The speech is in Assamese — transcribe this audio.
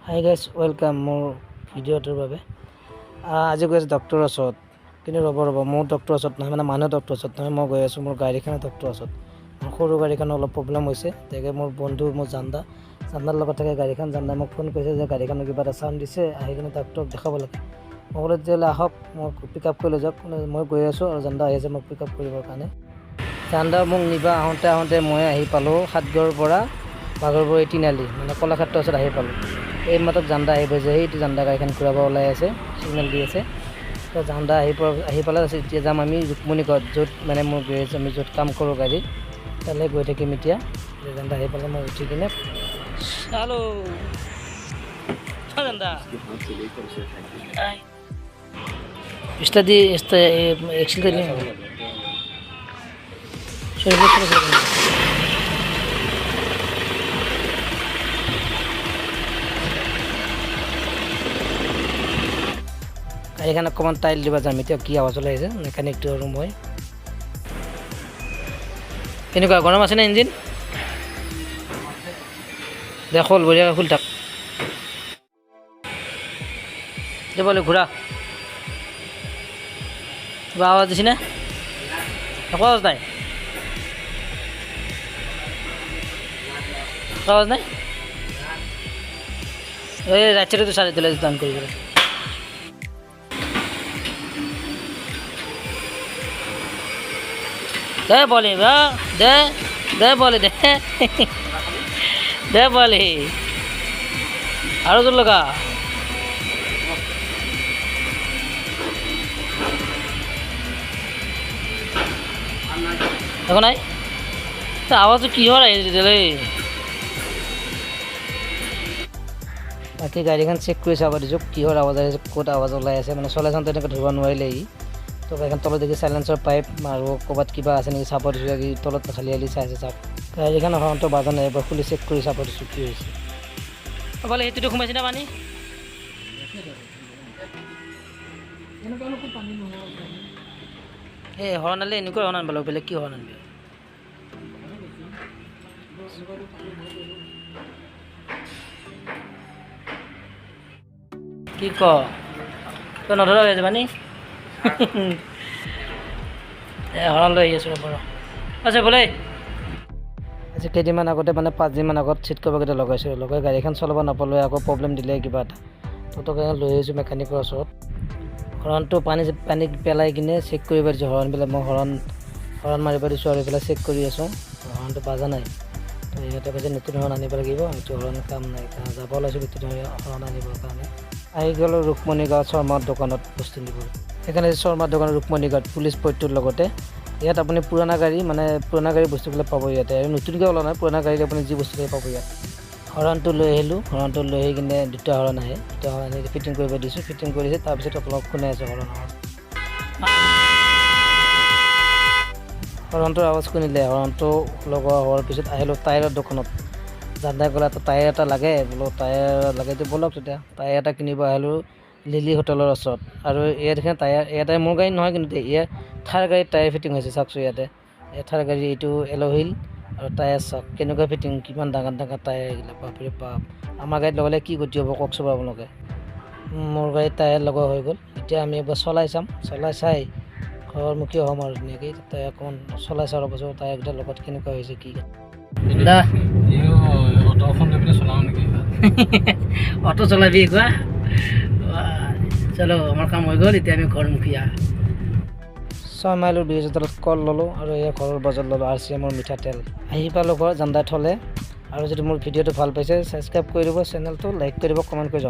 হাই গাইজ ৱেলকাম মোৰ ভিডিঅ'টোৰ বাবে। আজি গৈ আছোঁ ডক্টৰৰ ওচৰত, কিন্তু ৰ'ব মোৰ ডক্টৰৰ ওচৰত নহয়, মানে মানুহ ডক্টৰৰ ওচৰত নহয়, মই গৈ আছোঁ মোৰ গাড়ীখনৰ ডক্টৰৰ ওচৰত। মোৰ সৰু গাড়ীখনৰ অলপ প্ৰব্লেম হৈছে, তাকে মোৰ বন্ধু মোৰ জানদাৰ লগত থাকে গাড়ীখন। জানদাই মোক ফোন কৰিছে যে গাড়ীখনৰ কিবা এটা চাউণ্ড দিছে, আহি কিনে ডক্টৰক দেখাব লাগে। মই ক'লো তেতিয়াহ'লে আহক, মোক পিক আপ কৰি লৈ যাওক। মই গৈ আছোঁ আৰু জানদা আহি আছে মোক পিক আপ কৰিবৰ কাৰণে। জানদা মোক নিবা আহোঁতে মই আহি পালোঁ সাতগড়ৰ পৰা বাগৰবুৰি তিনিআলি, মানে কলাক্ষেত্ৰৰ ওচৰত আহি পালোঁ। এই মাতক জানদা আহি পাইছে, সেইটো জানদা গাড়ীখন ঘূৰাব ওলাই আছে, ছিগনেল দি আছে। তো জানদা আহি পালে এতিয়া যাম আমি ৰুক্মণীগড়, য'ত মানে মোৰ গেৰেজ আমি য'ত কাম কৰোঁ গাড়ী, তালৈ গৈ থাকিম এতিয়া। জানদা আহি পালে মই উঠি কিনে চালো জানদা স্টাডি এক্সিল গাড়ীখন অকণমান টাইল দিবা যাম এতিয়া। কি আৱাজ ওলাই আহিছে মেকানিকটো আৰু মই। কেনেকুৱা গৰম আছেনে ইঞ্জিন? দে খোল বঢ়িয়াকৈ খুলি থাক। দে বলে ঘূৰা। কিবা আৱাজ দিছেনে? একো আৱাজ নাই, একো আৱাজ নাই। এই ৰাইট চাইডতো চাৰি দিলে দান কৰি পেলাই দে বলে দে বলে দে বলে আৰু জোৰ লগা। একো নাই, আৱাজটো কিহৰ আহিছে তেতিয়াহ'লে? বাকী গাড়ীখন চেক কৰি চাব দিছোঁ কিহৰ আৱাজ আহিছে, ক'ত আৱাজ ওলাই আছে। মানে চলাই চাওঁতে তেনেকৈ ধৰিব নোৱাৰিলে ই। তো গাড়ীখন তলত দেখি চাইলেঞ্চৰ পাইপ আৰু ক'ৰবাত কিবা আছে নেকি চাব দিছোঁ। কি তলত খালি চাইছে চাওক। গাড়ীখন সাধাৰণতে বাজা নাই, এবাৰ খুলি চেক কৰি চাব দিছোঁ কি হৈছে। বোলে সেইটোতো সোমাইছে না পানী? এই হৰ্ণ আনিলে এনেকুৱা হৰ্ণ আনিব লাগিব, বেলেগ কি হৰ্ণ আনিবি? কি ক তই নধৰা হৈ আছে পানী? হৰণ লৈ আহি আছোঁ ৰ'ব। আছে বোলে আজি কেইদিনমান আগতে মানে 5 দিনমান আগত চিট কভাৰকেইটা লগাইছোঁ। লগাই গাড়ীখন চলাব নাপালোঁ, আকৌ প্ৰব্লেম দিলে কিবা এটা। তোকে লৈ আহিছোঁ মেকানিকৰ ওচৰত। হৰণটো পানী পেলাই কিনে চেক কৰিব দিছোঁ হৰণবিলাক। মই হৰণ মাৰিব দিছোঁ আৰু এইবিলাক চেক কৰি আছোঁ। হৰণটো বাজা নাই। তো সিহঁতে কৈছে নতুন হৰণ আনিব লাগিব, সেইটো হৰণ কাম নাই। যাব ওলাইছোঁ নতুন হৰণ আনিবৰ কাৰণে। আহি গ'লোঁ ৰুক্মণীগড় শৰ্মাৰ দোকানত বস্তু নিবলৈ। সেইকাৰণে শৰ্মাৰ দোকান ৰুক্মণীগড় পুলিচ পইণ্টটোৰ লগতে। ইয়াত আপুনি পুৰণা গাড়ী বস্তুবিলাক পাব ইয়াতে, আৰু নতুনকৈ ওলোৱা নাই, পুৰণা গাড়ীত আপুনি যি বস্তুবিলাক পাব ইয়াত। হৰণটো লৈ আহিলোঁ, হৰণটো লৈ আহি কিনে দুটা হৰণ আহে, দুটা হৰণ আনি ফিটিং কৰিব দিছোঁ। ফিটিং কৰিছে, তাৰপিছত আপোনাক শুনাই আছোঁ হৰণটোৰ আৱাজ শুনিলে। হৰণটো লগোৱা হোৱাৰ পিছত আহিলোঁ টায়াৰৰ দোকানত। জানদাই ক'লে টায়াৰ এটা লাগে, বোলো টায়াৰ লাগে তো ব'লক তেতিয়া। টায়াৰ এটা কিনিব আহিলোঁ লিলি হোটেলৰ ওচৰত। আৰু ইয়াত টায়াৰ ইয়াতে মোৰ গাড়ী নহয়, কিন্তু ইয়াত থাৰ গাড়ীত টায়াৰ ফিটিং হৈছে চাওকচোন। ইয়াতে থাৰ গাড়ী এইটো এল'হিল আৰু টায়াৰ চাওক কেনেকুৱা ফিটিং, কিমান ডাঙৰ টায়াৰ এইবিলাক। বাপৰে বাপ, আমাৰ গাড়ীত লগালে কি গতি হ'ব কওকচোন আপোনালোকে। মোৰ গাড়ীত টায়াৰ লগোৱা হৈ গ'ল। এতিয়া আমি একবাৰ চলাই চাম, চলাই চাই ঘৰমুখী হ'ম আৰু ধুনীয়াকৈ। তাই অকণমান চলাই চাওঁ ৰ'ব টায়াৰকেইটাৰ লগত কেনেকুৱা হৈছে কি। অটো চলাবি কোৱা? চলো, আমাৰ কাম হৈ গ'ল। এতিয়া আমি ঘৰমুখীয়া। 6 মাইলৰ ব্ৰিজৰ তলত কল ল'লোঁ আৰু এয়া ঘৰৰ বজাৰ ল'লোঁ RCMৰ মিঠাতেল। আহি পালোঁ ঘৰ, জানদাই থ'লে। আৰু যদি মোৰ ভিডিঅ'টো ভাল পাইছে ছাবস্ক্ৰাইব কৰি দিব, চেনেলটো লাইক কৰি দিব, কমেণ্ট কৰি যাব।